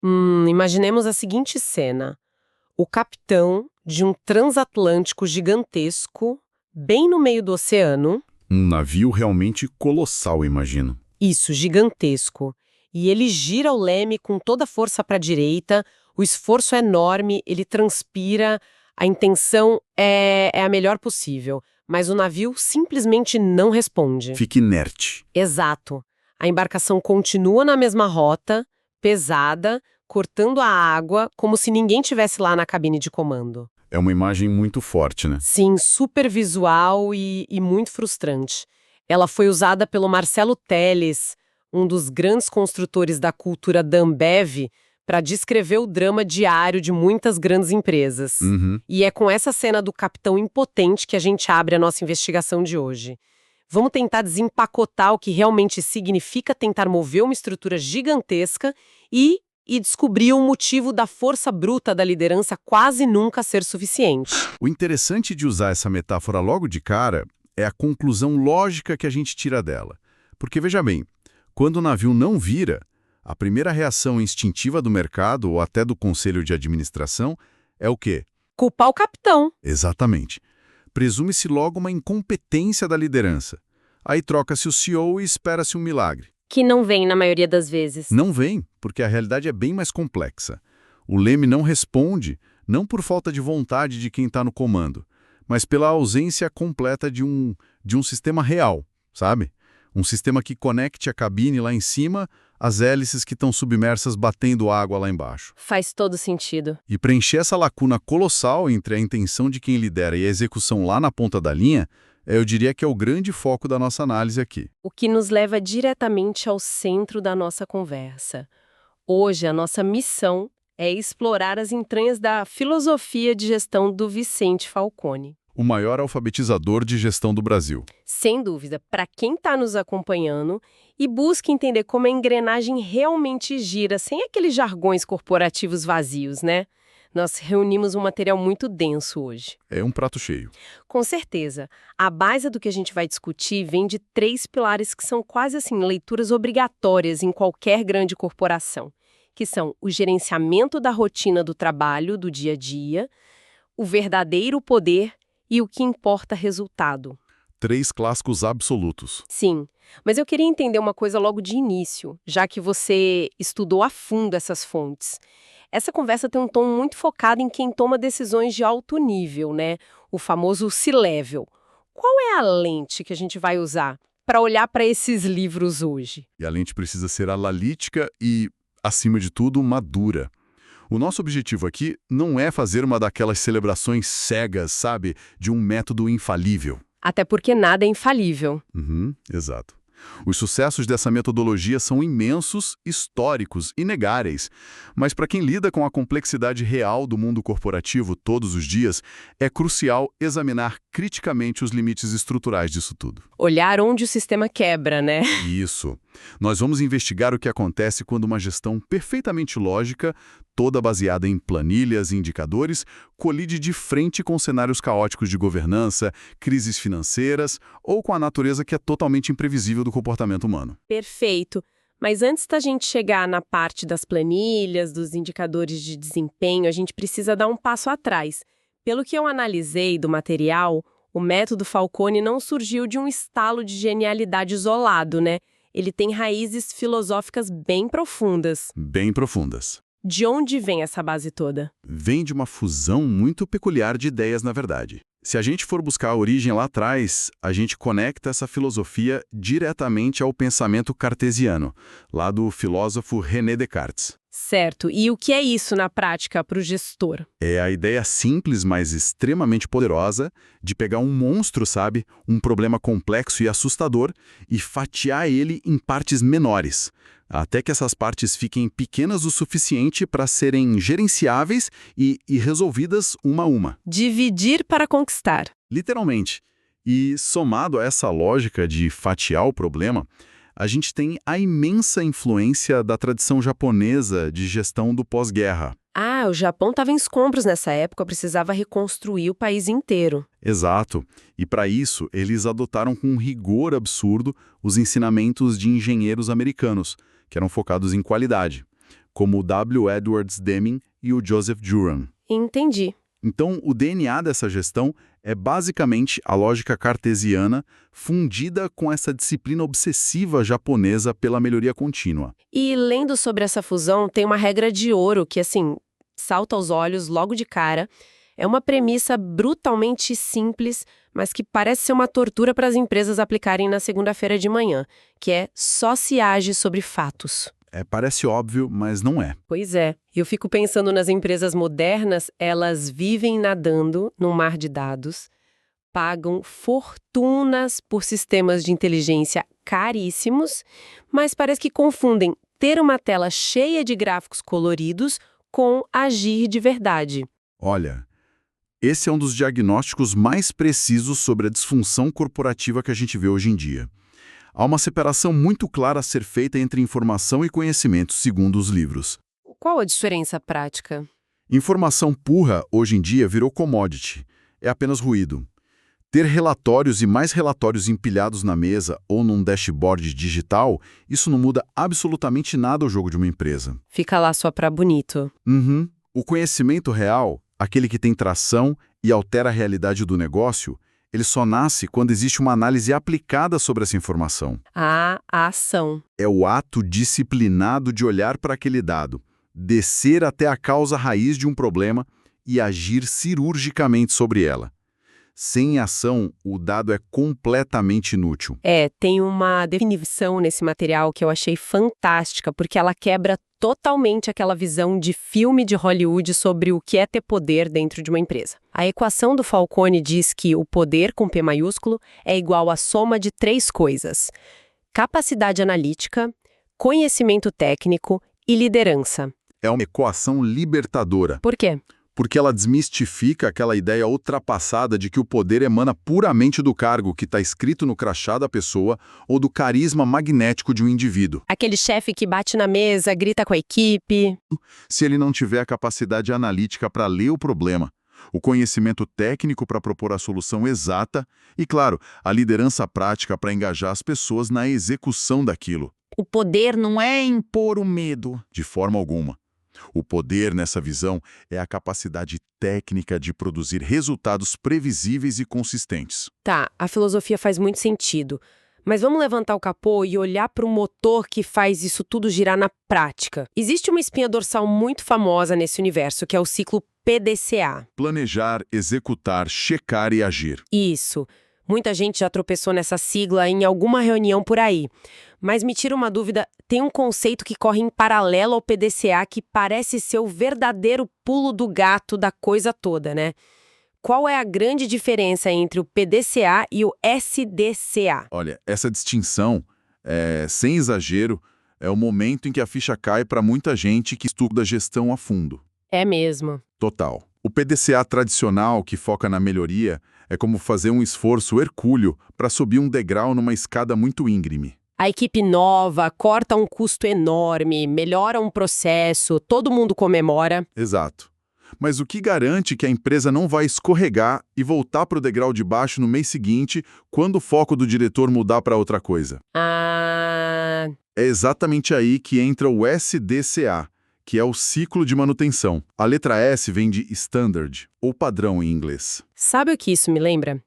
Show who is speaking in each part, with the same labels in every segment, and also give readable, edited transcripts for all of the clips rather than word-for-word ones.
Speaker 1: Imaginemos a seguinte cena. O capitão de um transatlântico gigantesco, bem no meio do oceano.
Speaker 2: Um navio realmente colossal, imagino.
Speaker 1: Isso, gigantesco. E ele gira o leme com toda a força para a direita, o esforço é enorme, ele transpira, a intenção é a melhor possível, mas o navio simplesmente não responde.
Speaker 2: Fica inerte.
Speaker 1: Exato. A embarcação continua na mesma rota, pesada, cortando a água, como se ninguém tivesse lá na cabine de comando.
Speaker 2: É uma imagem muito forte, né?
Speaker 1: Sim, super visual e muito frustrante. Ela foi usada pelo Marcelo Telles, um dos grandes construtores da cultura da Ambev, para descrever o drama diário de muitas grandes empresas. E é com essa cena do capitão impotente que a gente abre a nossa investigação de hoje. Vamos tentar desempacotar o que realmente significa tentar mover uma estrutura gigantesca e descobrir o motivo da força bruta da liderança quase nunca ser suficiente.
Speaker 2: O interessante de usar essa metáfora logo de cara é a conclusão lógica que a gente tira dela. Porque, veja bem, quando o navio não vira, a primeira reação instintiva do mercado ou até do conselho de administração é o quê?
Speaker 1: Culpar o capitão.
Speaker 2: Exatamente. Presume-se logo uma incompetência da liderança. Aí troca-se o CEO e espera-se um milagre.
Speaker 1: Que não vem na maioria das vezes.
Speaker 2: Não vem, porque a realidade é bem mais complexa. O leme não responde, não por falta de vontade de quem está no comando, mas pela ausência completa de um sistema real, sabe? Um sistema que conecte a cabine lá em cima às hélices que estão submersas batendo água lá embaixo.
Speaker 1: Faz todo sentido.
Speaker 2: E preencher essa lacuna colossal entre a intenção de quem lidera e a execução lá na ponta da linha, eu diria que é o grande foco da nossa análise aqui.
Speaker 1: O que nos leva diretamente ao centro da nossa conversa. Hoje, a nossa missão é explorar as entranhas da filosofia de gestão do Vicente Falcone.
Speaker 2: O maior alfabetizador de gestão do Brasil.
Speaker 1: Sem dúvida, para quem está nos acompanhando e busca entender como a engrenagem realmente gira, sem aqueles jargões corporativos vazios, né? Nós reunimos um material muito denso hoje.
Speaker 2: É um prato cheio.
Speaker 1: Com certeza. A base do que a gente vai discutir vem de 3 pilares que são quase assim leituras obrigatórias em qualquer grande corporação, que são o gerenciamento da rotina do trabalho, do dia a dia, o verdadeiro poder e o que importa resultado.
Speaker 2: 3 clássicos absolutos.
Speaker 1: Sim, mas eu queria entender uma coisa logo de início, já que você estudou a fundo essas fontes. Essa conversa tem um tom muito focado em quem toma decisões de alto nível, né? O famoso C-level. Qual é a lente que a gente vai usar para olhar para esses livros hoje?
Speaker 2: E a lente precisa ser analítica e, acima de tudo, madura. O nosso objetivo aqui não é fazer uma daquelas celebrações cegas, sabe? De um método infalível.
Speaker 1: Até porque nada é infalível.
Speaker 2: Exato. Os sucessos dessa metodologia são imensos, históricos, inegáveis. Mas para quem lida com a complexidade real do mundo corporativo todos os dias, é crucial examinar criticamente os limites estruturais disso tudo.
Speaker 1: Olhar onde o sistema quebra, né?
Speaker 2: Isso. Nós vamos investigar o que acontece quando uma gestão perfeitamente lógica, toda baseada em planilhas e indicadores, colide de frente com cenários caóticos de governança, crises financeiras ou com a natureza que é totalmente imprevisível do comportamento humano.
Speaker 1: Perfeito. Mas antes da gente chegar na parte das planilhas, dos indicadores de desempenho, a gente precisa dar um passo atrás. Pelo que eu analisei do material, o método Falcone não surgiu de um estalo de genialidade isolado, né? Ele tem raízes filosóficas bem profundas.
Speaker 2: Bem profundas.
Speaker 1: De onde vem essa base toda?
Speaker 2: Vem de uma fusão muito peculiar de ideias, na verdade. Se a gente for buscar a origem lá atrás, a gente conecta essa filosofia diretamente ao pensamento cartesiano, lá do filósofo René Descartes.
Speaker 1: Certo. E o que é isso na prática para o gestor?
Speaker 2: É a ideia simples, mas extremamente poderosa, de pegar um monstro, sabe? Um problema complexo e assustador, e fatiar ele em partes menores, até que essas partes fiquem pequenas o suficiente para serem gerenciáveis e resolvidas uma a uma.
Speaker 1: Dividir para conquistar.
Speaker 2: Literalmente. E somado a essa lógica de fatiar o problema, a gente tem a imensa influência da tradição japonesa de gestão do pós-guerra.
Speaker 1: Ah, o Japão estava em escombros nessa época, precisava reconstruir o país inteiro.
Speaker 2: Exato. E para isso, eles adotaram com um rigor absurdo os ensinamentos de engenheiros americanos, que eram focados em qualidade. como o W. Edwards Deming e o Joseph Juran.
Speaker 1: Entendi.
Speaker 2: Então, o DNA dessa gestão é basicamente a lógica cartesiana fundida com essa disciplina obsessiva japonesa pela melhoria contínua.
Speaker 1: E lendo sobre essa fusão, tem uma regra de ouro que, assim, salta aos olhos logo de cara. É uma premissa brutalmente simples, mas que parece ser uma tortura para as empresas aplicarem na segunda-feira de manhã, que é só se age sobre fatos.
Speaker 2: Parece óbvio, mas não é.
Speaker 1: Pois é. Eu fico pensando nas empresas modernas, elas vivem nadando num mar de dados, pagam fortunas por sistemas de inteligência caríssimos, mas parece que confundem ter uma tela cheia de gráficos coloridos com agir de verdade.
Speaker 2: Olha, esse é um dos diagnósticos mais precisos sobre a disfunção corporativa que a gente vê hoje em dia. Há uma separação muito clara a ser feita entre informação e conhecimento, segundo os livros.
Speaker 1: Qual a diferença prática?
Speaker 2: Informação pura, hoje em dia, virou commodity. É apenas ruído. Ter relatórios e mais relatórios empilhados na mesa ou num dashboard digital, isso não muda absolutamente nada ao jogo de uma empresa.
Speaker 1: Fica lá só pra bonito.
Speaker 2: Uhum. O conhecimento real, aquele que tem tração e altera a realidade do negócio, ele só nasce quando existe uma análise aplicada sobre essa informação.
Speaker 1: A ação.
Speaker 2: É o ato disciplinado de olhar para aquele dado, descer até a causa raiz de um problema e agir cirurgicamente sobre ela. Sem ação, o dado é completamente inútil.
Speaker 1: Tem uma definição nesse material que eu achei fantástica, porque ela quebra totalmente aquela visão de filme de Hollywood sobre o que é ter poder dentro de uma empresa. A equação do Falcone diz que o poder, com P maiúsculo, é igual à soma de 3 coisas: capacidade analítica, conhecimento técnico e liderança.
Speaker 2: É uma equação libertadora.
Speaker 1: Por quê?
Speaker 2: Porque ela desmistifica aquela ideia ultrapassada de que o poder emana puramente do cargo que está escrito no crachá da pessoa ou do carisma magnético de um indivíduo.
Speaker 1: Aquele chefe que bate na mesa, grita com a equipe.
Speaker 2: Se ele não tiver a capacidade analítica para ler o problema, o conhecimento técnico para propor a solução exata e, claro, a liderança prática para engajar as pessoas na execução daquilo.
Speaker 3: O poder não é impor o medo.
Speaker 2: De forma alguma. O poder, nessa visão, é a capacidade técnica de produzir resultados previsíveis e consistentes.
Speaker 1: Tá, a filosofia faz muito sentido. Mas vamos levantar o capô e olhar para o motor que faz isso tudo girar na prática. Existe uma espinha dorsal muito famosa nesse universo, que é o ciclo PDCA.
Speaker 2: Planejar, executar, checar e agir.
Speaker 1: Isso. Muita gente já tropeçou nessa sigla em alguma reunião por aí. Mas me tira uma dúvida, tem um conceito que corre em paralelo ao PDCA que parece ser o verdadeiro pulo do gato da coisa toda, né? Qual é a grande diferença entre o PDCA e o SDCA?
Speaker 2: Olha, essa distinção, sem exagero, é o momento em que a ficha cai para muita gente que estuda gestão a fundo.
Speaker 1: É mesmo.
Speaker 2: Total. O PDCA tradicional, que foca na melhoria, é como fazer um esforço hercúleo para subir um degrau numa escada muito íngreme.
Speaker 1: A equipe nova corta um custo enorme, melhora um processo, todo mundo comemora.
Speaker 2: Exato. Mas o que garante que a empresa não vai escorregar e voltar para o degrau de baixo no mês seguinte, quando o foco do diretor mudar para outra coisa? É exatamente aí que entra o SDCA, que é o ciclo de manutenção. A letra S vem de standard, ou padrão em inglês.
Speaker 1: Sabe o que isso me lembra?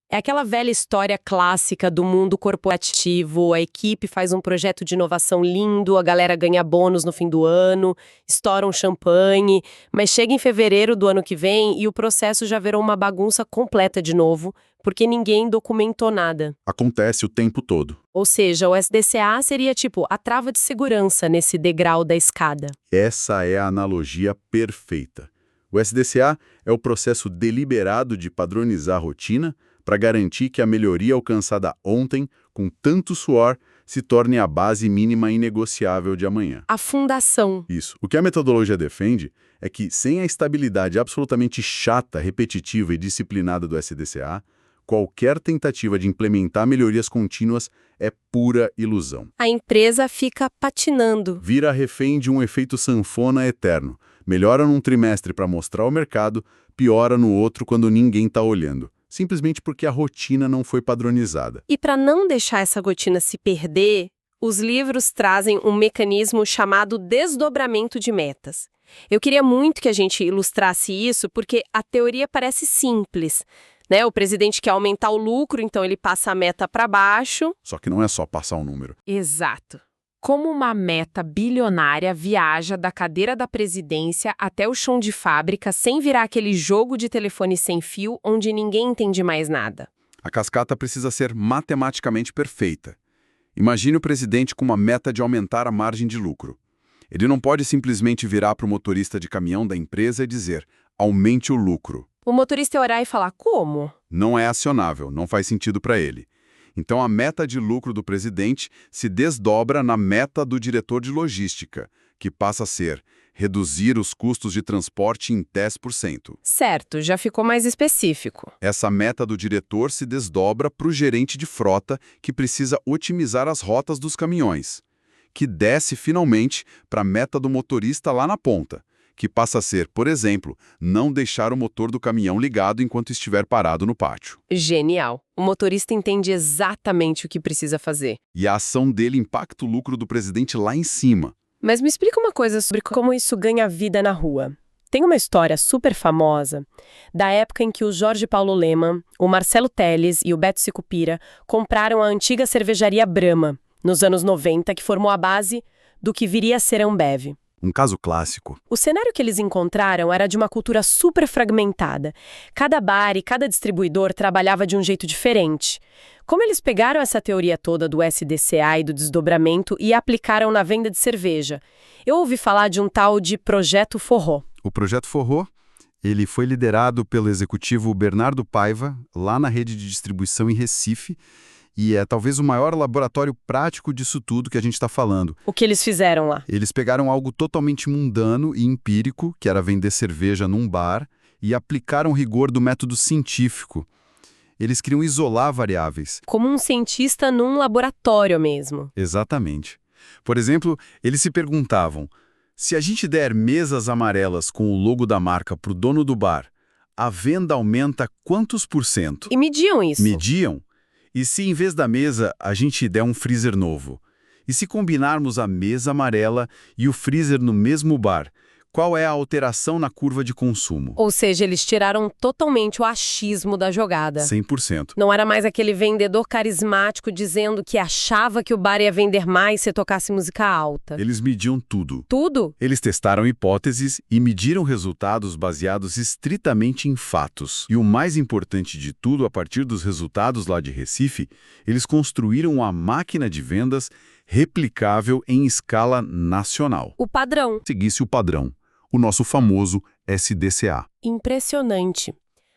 Speaker 1: É aquela velha história clássica do mundo corporativo, a equipe faz um projeto de inovação lindo, a galera ganha bônus no fim do ano, estoura um champanhe, mas chega em fevereiro do ano que vem e o processo já virou uma bagunça completa de novo, porque ninguém documentou nada.
Speaker 2: Acontece o tempo todo.
Speaker 1: Ou seja, o SDCA seria tipo a trava de segurança nesse degrau da escada.
Speaker 2: Essa é a analogia perfeita. O SDCA é o processo deliberado de padronizar a rotina para garantir que a melhoria alcançada ontem, com tanto suor, se torne a base mínima inegociável de amanhã.
Speaker 1: A fundação.
Speaker 2: Isso. O que a metodologia defende é que, sem a estabilidade absolutamente chata, repetitiva e disciplinada do SDCA, qualquer tentativa de implementar melhorias contínuas é pura ilusão.
Speaker 1: A empresa fica patinando.
Speaker 2: Vira refém de um efeito sanfona eterno. Melhora num trimestre para mostrar ao mercado, piora no outro quando ninguém está olhando. Simplesmente porque a rotina não foi padronizada.
Speaker 1: E para não deixar essa rotina se perder,
Speaker 4: Os livros trazem um mecanismo chamado desdobramento de metas. Eu queria muito que a gente ilustrasse isso, porque a teoria parece simples, né? O presidente quer aumentar o lucro, então ele passa a meta para baixo.
Speaker 2: Só que não é só passar um número.
Speaker 1: Exato. Como uma meta bilionária viaja da cadeira da presidência até o chão de fábrica sem virar aquele jogo de telefone sem fio onde ninguém entende mais nada.
Speaker 2: A cascata precisa ser matematicamente perfeita. Imagine o presidente com uma meta de aumentar a margem de lucro. Ele não pode simplesmente virar para o motorista de caminhão da empresa e dizer, aumente o lucro.
Speaker 4: O motorista ia orar e falar, como?
Speaker 2: Não é acionável, não faz sentido para ele. Então a meta de lucro do presidente se desdobra na meta do diretor de logística, que passa a ser reduzir os custos de transporte em 10%.
Speaker 4: Certo, já ficou mais específico.
Speaker 2: Essa meta do diretor se desdobra para o gerente de frota, que precisa otimizar as rotas dos caminhões, que desce finalmente para a meta do motorista lá na ponta, que passa a ser, por exemplo, não deixar o motor do caminhão ligado enquanto estiver parado no pátio.
Speaker 4: Genial. O motorista entende exatamente o que precisa fazer.
Speaker 2: E a ação dele impacta o lucro do presidente lá em cima.
Speaker 4: Mas me explica uma coisa sobre como isso ganha vida na rua. Tem uma história super famosa da época em que o Jorge Paulo Lemann, o Marcelo Telles e o Beto Sicupira compraram a antiga cervejaria Brahma, nos anos 90, que formou a base do que viria a ser a Ambev.
Speaker 2: Um caso clássico.
Speaker 4: O cenário que eles encontraram era de uma cultura super fragmentada. Cada bar e cada distribuidor trabalhava de um jeito diferente. Como eles pegaram essa teoria toda do SDCA e do desdobramento e aplicaram na venda de cerveja? Eu ouvi falar de um tal de Projeto Forró.
Speaker 2: O Projeto Forró, ele foi liderado pelo executivo Bernardo Paiva, lá na rede de distribuição em Recife, e é talvez o maior laboratório prático disso tudo que a gente está falando.
Speaker 4: O que eles fizeram lá?
Speaker 2: Eles pegaram algo totalmente mundano e empírico, que era vender cerveja num bar, e aplicaram o rigor do método científico. Eles queriam isolar variáveis.
Speaker 4: Como um cientista num laboratório mesmo.
Speaker 2: Exatamente. Por exemplo, eles se perguntavam, se a gente der mesas amarelas com o logo da marca para o dono do bar, a venda aumenta quantos %?
Speaker 4: E mediam isso.
Speaker 2: Mediam. E se em vez da mesa a gente der um freezer novo? E se combinarmos a mesa amarela e o freezer no mesmo bar, qual é a alteração na curva de consumo?
Speaker 4: Ou seja, eles tiraram totalmente o achismo da jogada.
Speaker 2: 100%.
Speaker 4: Não era mais aquele vendedor carismático dizendo que achava que o bar ia vender mais se tocasse música alta.
Speaker 2: Eles mediam tudo.
Speaker 4: Tudo?
Speaker 2: Eles testaram hipóteses e mediram resultados baseados estritamente em fatos. E o mais importante de tudo, a partir dos resultados lá de Recife, eles construíram uma máquina de vendas replicável em escala nacional.
Speaker 4: O padrão.
Speaker 2: Seguisse o padrão, o nosso famoso SDCA.
Speaker 4: Impressionante.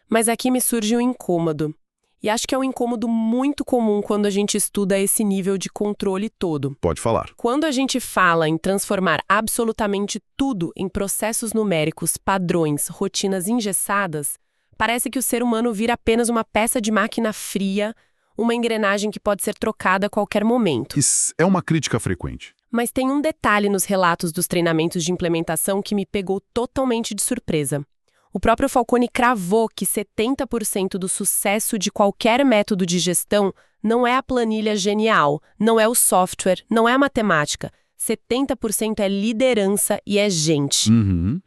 Speaker 4: Mas aqui me surge um incômodo. E acho que é um incômodo muito comum quando a gente estuda esse nível de controle todo.
Speaker 2: Pode falar.
Speaker 4: Quando a gente fala em transformar absolutamente tudo em processos numéricos, padrões, rotinas engessadas, parece que o ser humano vira apenas uma peça de máquina fria, uma engrenagem que pode ser trocada a qualquer momento.
Speaker 2: Isso é uma crítica frequente.
Speaker 4: Mas tem um detalhe nos relatos dos treinamentos de implementação que me pegou totalmente de surpresa. O próprio Falcone cravou que 70% do sucesso de qualquer método de gestão não é a planilha genial, não é o software, não é a matemática. 70% é liderança e é gente.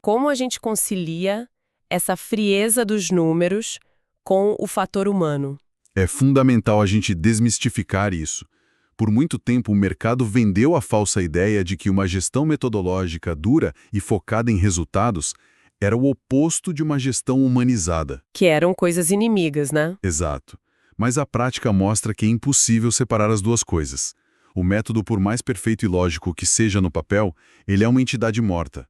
Speaker 4: Como a gente concilia essa frieza dos números com o fator humano?
Speaker 2: É fundamental a gente desmistificar isso. Por muito tempo, o mercado vendeu a falsa ideia de que uma gestão metodológica dura e focada em resultados era o oposto de uma gestão humanizada.
Speaker 4: Que eram coisas inimigas, né?
Speaker 2: Exato. Mas a prática mostra que é impossível separar as duas coisas. O método, por mais perfeito e lógico que seja no papel, ele é uma entidade morta.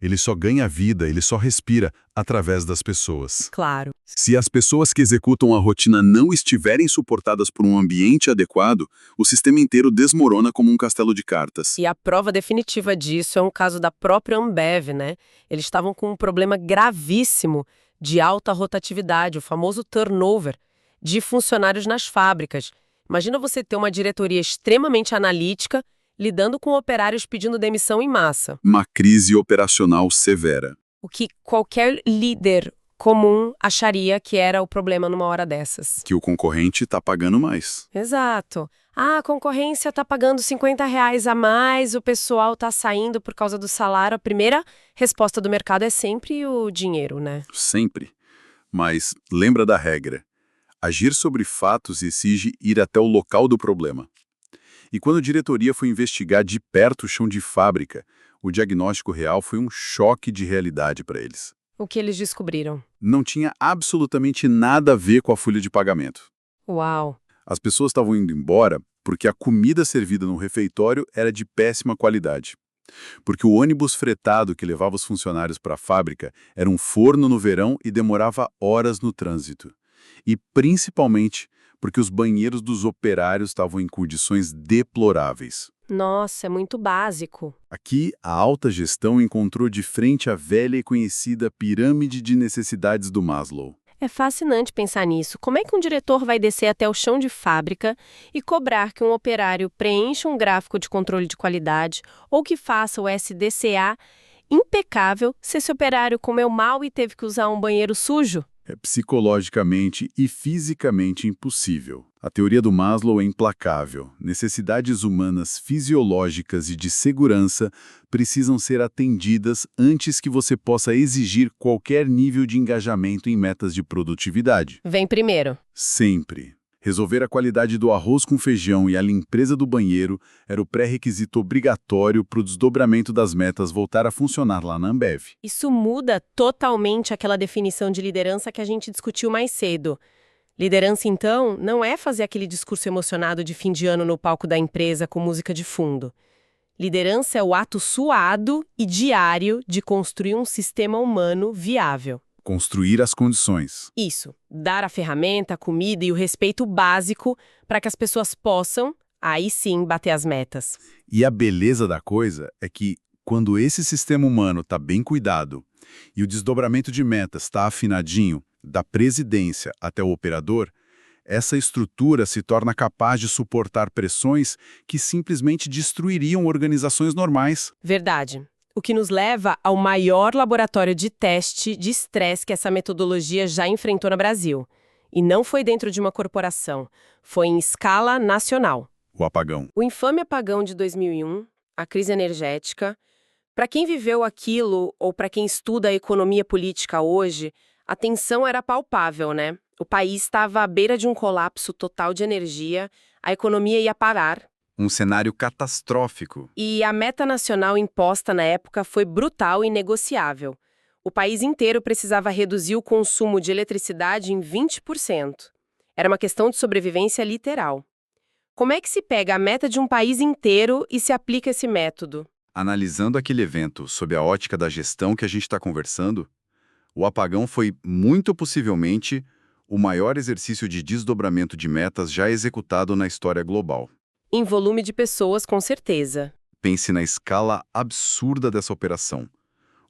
Speaker 2: Ele só ganha vida, ele só respira através das pessoas.
Speaker 4: Claro.
Speaker 2: Se as pessoas que executam a rotina não estiverem suportadas por um ambiente adequado, o sistema inteiro desmorona como um castelo de cartas.
Speaker 4: E a prova definitiva disso é um caso da própria Ambev, né? Eles estavam com um problema gravíssimo de alta rotatividade, o famoso turnover, de funcionários nas fábricas. Imagina você ter uma diretoria extremamente analítica, lidando com operários pedindo demissão em massa.
Speaker 2: Uma crise operacional severa.
Speaker 4: O que qualquer líder comum acharia que era o problema numa hora dessas.
Speaker 2: Que o concorrente está pagando mais.
Speaker 4: Exato. Ah, a concorrência está pagando R$ 50 a mais, o pessoal está saindo por causa do salário. A primeira resposta do mercado é sempre o dinheiro, né?
Speaker 2: Sempre. Mas lembra da regra. Agir sobre fatos exige ir até o local do problema. E quando a diretoria foi investigar de perto o chão de fábrica, o diagnóstico real foi um choque de realidade para eles.
Speaker 4: O que eles descobriram?
Speaker 2: Não tinha absolutamente nada a ver com a folha de pagamento.
Speaker 4: Uau!
Speaker 2: As pessoas estavam indo embora porque a comida servida no refeitório era de péssima qualidade. Porque o ônibus fretado que levava os funcionários para a fábrica era um forno no verão e demorava horas no trânsito. E, principalmente, porque os banheiros dos operários estavam em condições deploráveis.
Speaker 4: Nossa, é muito básico.
Speaker 2: Aqui, a alta gestão encontrou de frente a velha e conhecida pirâmide de necessidades do Maslow.
Speaker 4: É fascinante pensar nisso. Como é que um diretor vai descer até o chão de fábrica e cobrar que um operário preencha um gráfico de controle de qualidade ou que faça o SDCA impecável se esse operário comeu mal e teve que usar um banheiro sujo?
Speaker 2: É psicologicamente e fisicamente impossível. A teoria do Maslow é implacável. Necessidades humanas fisiológicas e de segurança precisam ser atendidas antes que você possa exigir qualquer nível de engajamento em metas de produtividade.
Speaker 4: Vem primeiro.
Speaker 2: Sempre. Resolver a qualidade do arroz com feijão e a limpeza do banheiro era o pré-requisito obrigatório para o desdobramento das metas voltar a funcionar lá na Ambev.
Speaker 4: Isso muda totalmente aquela definição de liderança que a gente discutiu mais cedo. Liderança, então, não é fazer aquele discurso emocionado de fim de ano no palco da empresa com música de fundo. Liderança é o ato suado e diário de construir um sistema humano viável.
Speaker 2: Construir as condições.
Speaker 4: Isso, dar a ferramenta, a comida e o respeito básico para que as pessoas possam, aí sim, bater as metas.
Speaker 2: E a beleza da coisa é que, quando esse sistema humano está bem cuidado e o desdobramento de metas está afinadinho, da presidência até o operador, essa estrutura se torna capaz de suportar pressões que simplesmente destruiriam organizações normais.
Speaker 4: Verdade. O que nos leva ao maior laboratório de teste de estresse que essa metodologia já enfrentou no Brasil. E não foi dentro de uma corporação, foi em escala nacional.
Speaker 2: O apagão.
Speaker 4: O infame apagão de 2001, a crise energética. Para quem viveu aquilo, ou para quem estuda a economia política hoje, a tensão era palpável, né? O país estava à beira de um colapso total de energia, a economia ia parar.
Speaker 2: Um cenário catastrófico.
Speaker 4: E a meta nacional imposta na época foi brutal e inegociável. O país inteiro precisava reduzir o consumo de eletricidade em 20%. Era uma questão de sobrevivência literal. Como é que se pega a meta de um país inteiro e se aplica esse método?
Speaker 2: Analisando aquele evento sob a ótica da gestão que a gente está conversando, o apagão foi, muito possivelmente, o maior exercício de desdobramento de metas já executado na história global.
Speaker 4: Em volume de pessoas, com certeza.
Speaker 2: Pense na escala absurda dessa operação.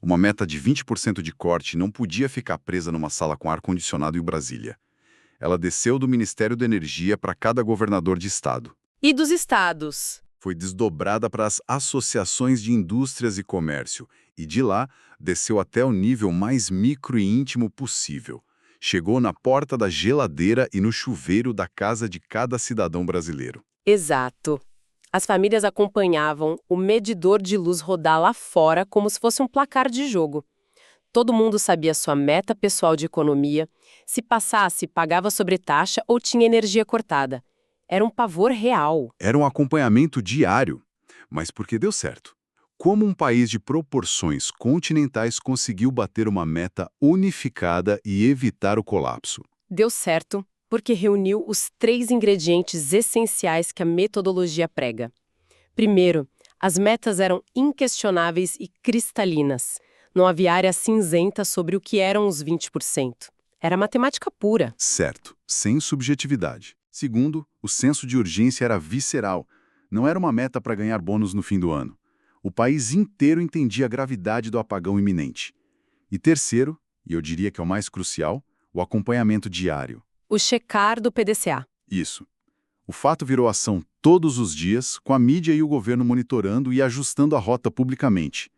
Speaker 2: Uma meta de 20% de corte não podia ficar presa numa sala com ar-condicionado em Brasília. Ela desceu do Ministério da Energia para cada governador de estado.
Speaker 4: E dos estados?
Speaker 2: Foi desdobrada para as associações de indústrias e comércio, e de lá desceu até o nível mais micro e íntimo possível. Chegou na porta da geladeira e no chuveiro da casa de cada cidadão brasileiro.
Speaker 4: Exato. As famílias acompanhavam o medidor de luz rodar lá fora como se fosse um placar de jogo. Todo mundo sabia sua meta pessoal de economia, se passasse, pagava sobretaxa ou tinha energia cortada. Era um pavor real.
Speaker 2: Era um acompanhamento diário, mas porque deu certo. Como um país de proporções continentais conseguiu bater uma meta unificada e evitar o colapso?
Speaker 4: Deu certo porque reuniu os 3 ingredientes essenciais que a metodologia prega. Primeiro, as metas eram inquestionáveis e cristalinas. Não havia área cinzenta sobre o que eram os 20%. Era matemática pura.
Speaker 2: Certo, sem subjetividade. Segundo, o senso de urgência era visceral. Não era uma meta para ganhar bônus no fim do ano. O país inteiro entendia a gravidade do apagão iminente. E terceiro, e eu diria que é o mais crucial, o acompanhamento diário.
Speaker 4: O checar do PDCA.
Speaker 2: Isso. O fato virou ação todos os dias, com a mídia e o governo monitorando e ajustando a rota publicamente.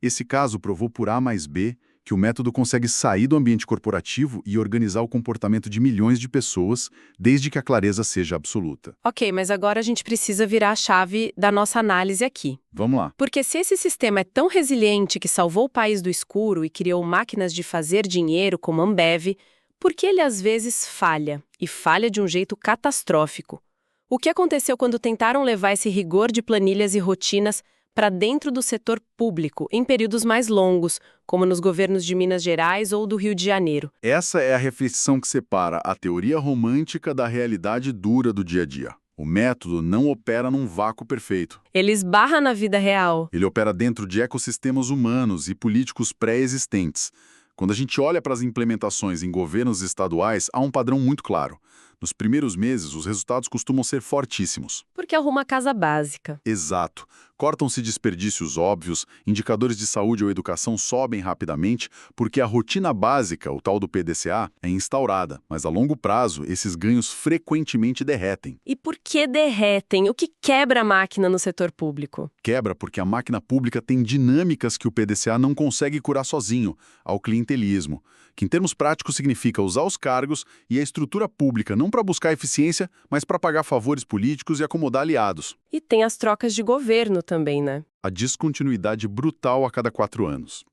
Speaker 2: Esse caso provou por A mais B que o método consegue sair do ambiente corporativo e organizar o comportamento de milhões de pessoas, desde que a clareza seja absoluta.
Speaker 4: Ok, mas agora a gente precisa virar a chave da nossa análise aqui.
Speaker 2: Vamos lá.
Speaker 4: Porque se esse sistema é tão resiliente que salvou o país do escuro e criou máquinas de fazer dinheiro como a Ambev, por que ele às vezes falha? E falha de um jeito catastrófico. O que aconteceu quando tentaram levar esse rigor de planilhas e rotinas para dentro do setor público, em períodos mais longos, como nos governos de Minas Gerais ou do Rio de Janeiro?
Speaker 2: Essa é a reflexão que separa a teoria romântica da realidade dura do dia a dia. O método não opera num vácuo perfeito.
Speaker 4: Ele esbarra na vida real.
Speaker 2: Ele opera dentro de ecossistemas humanos e políticos pré-existentes. Quando a gente olha para as implementações em governos estaduais, há um padrão muito claro. Nos primeiros meses, os resultados costumam ser fortíssimos.
Speaker 4: Porque arruma a casa básica.
Speaker 2: Exato. Cortam-se desperdícios óbvios, indicadores de saúde ou educação sobem rapidamente, porque a rotina básica, o tal do PDCA, é instaurada, mas a longo prazo esses ganhos frequentemente derretem.
Speaker 4: E por que derretem? O que quebra a máquina no setor público?
Speaker 2: Quebra porque a máquina pública tem dinâmicas que o PDCA não consegue curar sozinho, ao clientelismo, que em termos práticos significa usar os cargos e a estrutura pública não para buscar eficiência, mas para pagar favores políticos e acomodar aliados.
Speaker 4: E tem as trocas de governo também, né?
Speaker 2: A descontinuidade brutal a cada 4 anos.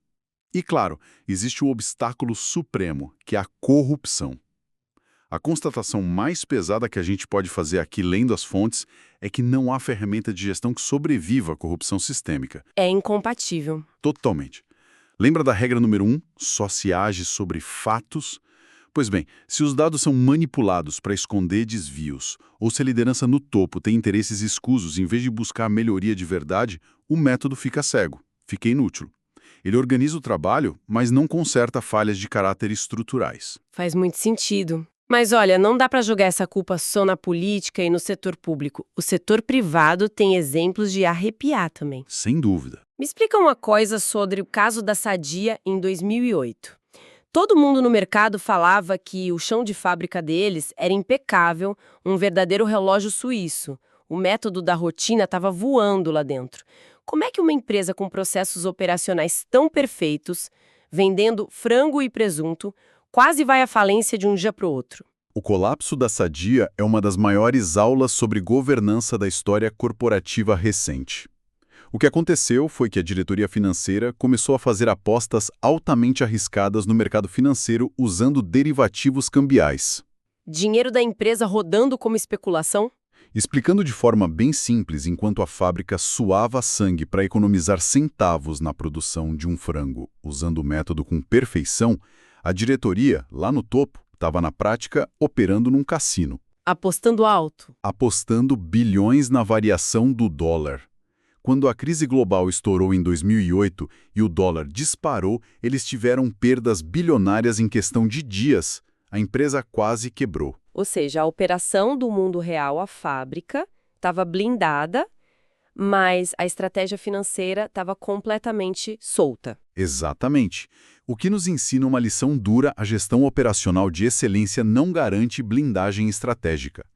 Speaker 2: E, claro, existe o obstáculo supremo, que é a corrupção. A constatação mais pesada que a gente pode fazer aqui, lendo as fontes, é que não há ferramenta de gestão que sobreviva à corrupção sistêmica.
Speaker 4: É incompatível.
Speaker 2: Totalmente. Lembra da regra número 1? Só se age sobre fatos? Pois bem, se os dados são manipulados para esconder desvios, ou se a liderança no topo tem interesses escusos em vez de buscar melhoria de verdade, o método fica cego, fica inútil. Ele organiza o trabalho, mas não conserta falhas de caráter estruturais.
Speaker 4: Faz muito sentido. Mas olha, não dá para jogar essa culpa só na política e no setor público. O setor privado tem exemplos de arrepiar também.
Speaker 2: Sem dúvida.
Speaker 4: Me explica uma coisa sobre o caso da Sadia em 2008. Todo mundo no mercado falava que o chão de fábrica deles era impecável, um verdadeiro relógio suíço. O método da rotina estava voando lá dentro. Como é que uma empresa com processos operacionais tão perfeitos, vendendo frango e presunto, quase vai à falência de um dia para o outro?
Speaker 2: O colapso da Sadia é uma das maiores aulas sobre governança da história corporativa recente. O que aconteceu foi que a diretoria financeira começou a fazer apostas altamente arriscadas no mercado financeiro usando derivativos cambiais.
Speaker 4: Dinheiro da empresa rodando como especulação?
Speaker 2: Explicando de forma bem simples, enquanto a fábrica suava sangue para economizar centavos na produção de um frango usando o método com perfeição, a diretoria, lá no topo, estava na prática operando num cassino.
Speaker 4: Apostando alto.
Speaker 2: Apostando bilhões na variação do dólar. Quando a crise global estourou em 2008 e o dólar disparou, eles tiveram perdas bilionárias em questão de dias. A empresa quase quebrou.
Speaker 4: Ou seja, a operação do mundo real, a fábrica, estava blindada, mas a estratégia financeira estava completamente solta.
Speaker 2: Exatamente. O que nos ensina uma lição dura: a gestão operacional de excelência não garante blindagem estratégica.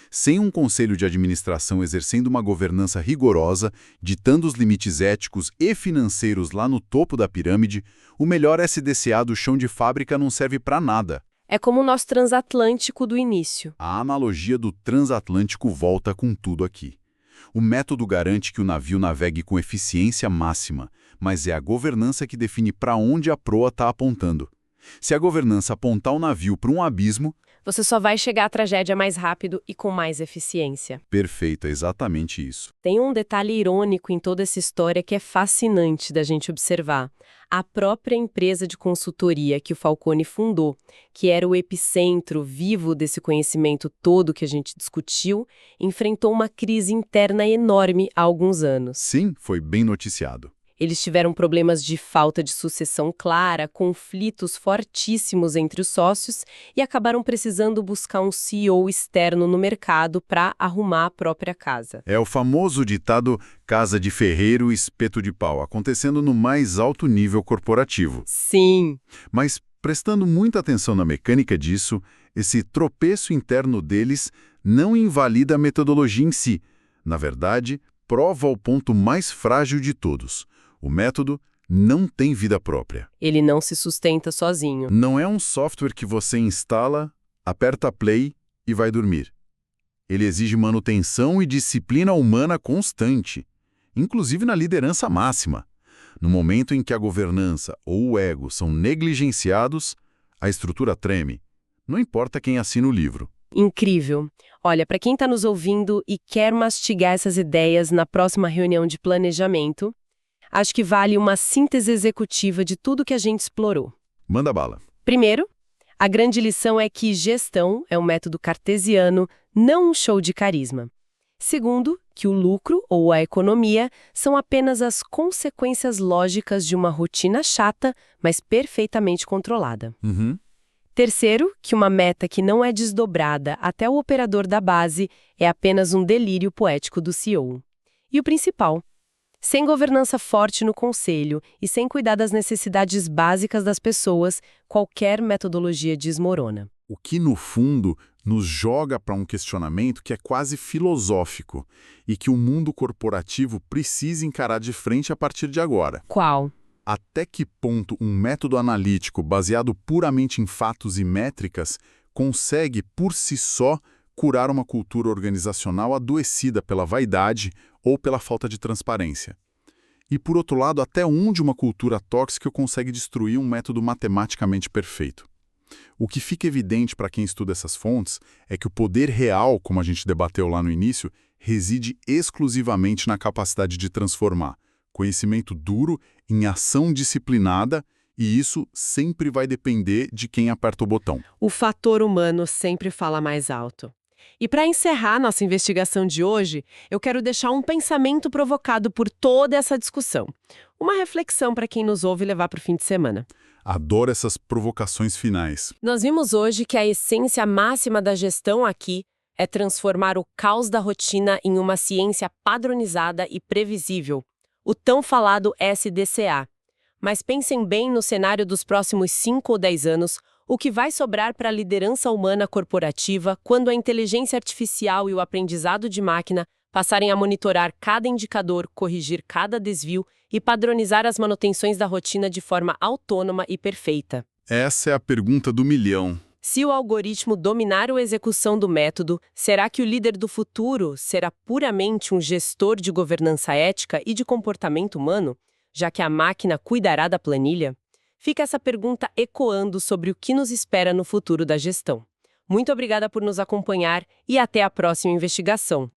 Speaker 2: Sem um conselho de administração exercendo uma governança rigorosa, ditando os limites éticos e financeiros lá no topo da pirâmide, o melhor SDCA do chão de fábrica não serve para nada.
Speaker 4: É como o nosso transatlântico do início.
Speaker 2: A analogia do transatlântico volta com tudo aqui. O método garante que o navio navegue com eficiência máxima, mas é a governança que define para onde a proa está apontando. Se a governança apontar o navio para um abismo,
Speaker 4: você só vai chegar à tragédia mais rápido e com mais eficiência.
Speaker 2: Perfeito, é exatamente isso.
Speaker 4: Tem um detalhe irônico em toda essa história que é fascinante da gente observar. A própria empresa de consultoria que o Falcone fundou, que era o epicentro vivo desse conhecimento todo que a gente discutiu, enfrentou uma crise interna enorme há alguns anos.
Speaker 2: Sim, foi bem noticiado.
Speaker 4: Eles tiveram problemas de falta de sucessão clara, conflitos fortíssimos entre os sócios e acabaram precisando buscar um CEO externo no mercado para arrumar a própria casa.
Speaker 2: É o famoso ditado casa de ferreiro, espeto de pau, acontecendo no mais alto nível corporativo.
Speaker 4: Sim.
Speaker 2: Mas, prestando muita atenção na mecânica disso, esse tropeço interno deles não invalida a metodologia em si. Na verdade, prova o ponto mais frágil de todos. O método não tem vida própria.
Speaker 1: Ele não se sustenta sozinho.
Speaker 2: Não é um software que você instala, aperta play e vai dormir. Ele exige manutenção e disciplina humana constante, inclusive na liderança máxima. No momento em que a governança ou o ego são negligenciados, a estrutura treme. Não importa quem assina o livro.
Speaker 1: Incrível. Olha, para quem está nos ouvindo e quer mastigar essas ideias na próxima reunião de planejamento, acho que vale uma síntese executiva de tudo que a gente explorou.
Speaker 2: Manda bala.
Speaker 1: Primeiro, a grande lição é que gestão é um método cartesiano, não um show de carisma. Segundo, que o lucro ou a economia são apenas as consequências lógicas de uma rotina chata, mas perfeitamente controlada. Terceiro, que uma meta que não é desdobrada até o operador da base é apenas um delírio poético do CEO. E o principal, sem governança forte no conselho e sem cuidar das necessidades básicas das pessoas, qualquer metodologia desmorona.
Speaker 2: O que, no fundo, nos joga para um questionamento que é quase filosófico e que o mundo corporativo precisa encarar de frente a partir de agora.
Speaker 1: Qual?
Speaker 2: Até que ponto um método analítico baseado puramente em fatos e métricas consegue, por si só, curar uma cultura organizacional adoecida pela vaidade ou pela falta de transparência? E, por outro lado, até onde uma cultura tóxica consegue destruir um método matematicamente perfeito? O que fica evidente para quem estuda essas fontes é que o poder real, como a gente debateu lá no início, reside exclusivamente na capacidade de transformar conhecimento duro em ação disciplinada, e isso sempre vai depender de quem aperta o botão.
Speaker 1: O fator humano sempre fala mais alto. E para encerrar nossa investigação de hoje, eu quero deixar um pensamento provocado por toda essa discussão. Uma reflexão para quem nos ouve levar para o fim de semana.
Speaker 2: Adoro essas provocações finais.
Speaker 1: Nós vimos hoje que a essência máxima da gestão aqui é transformar o caos da rotina em uma ciência padronizada e previsível, o tão falado SDCA. Mas pensem bem no cenário dos próximos 5 ou 10 anos, o que vai sobrar para a liderança humana corporativa quando a inteligência artificial e o aprendizado de máquina passarem a monitorar cada indicador, corrigir cada desvio e padronizar as manutenções da rotina de forma autônoma e perfeita.
Speaker 2: Essa é a pergunta do milhão.
Speaker 1: Se o algoritmo dominar a execução do método, será que o líder do futuro será puramente um gestor de governança ética e de comportamento humano, já que a máquina cuidará da planilha? Fica essa pergunta ecoando sobre o que nos espera no futuro da gestão. Muito obrigada por nos acompanhar e até a próxima investigação.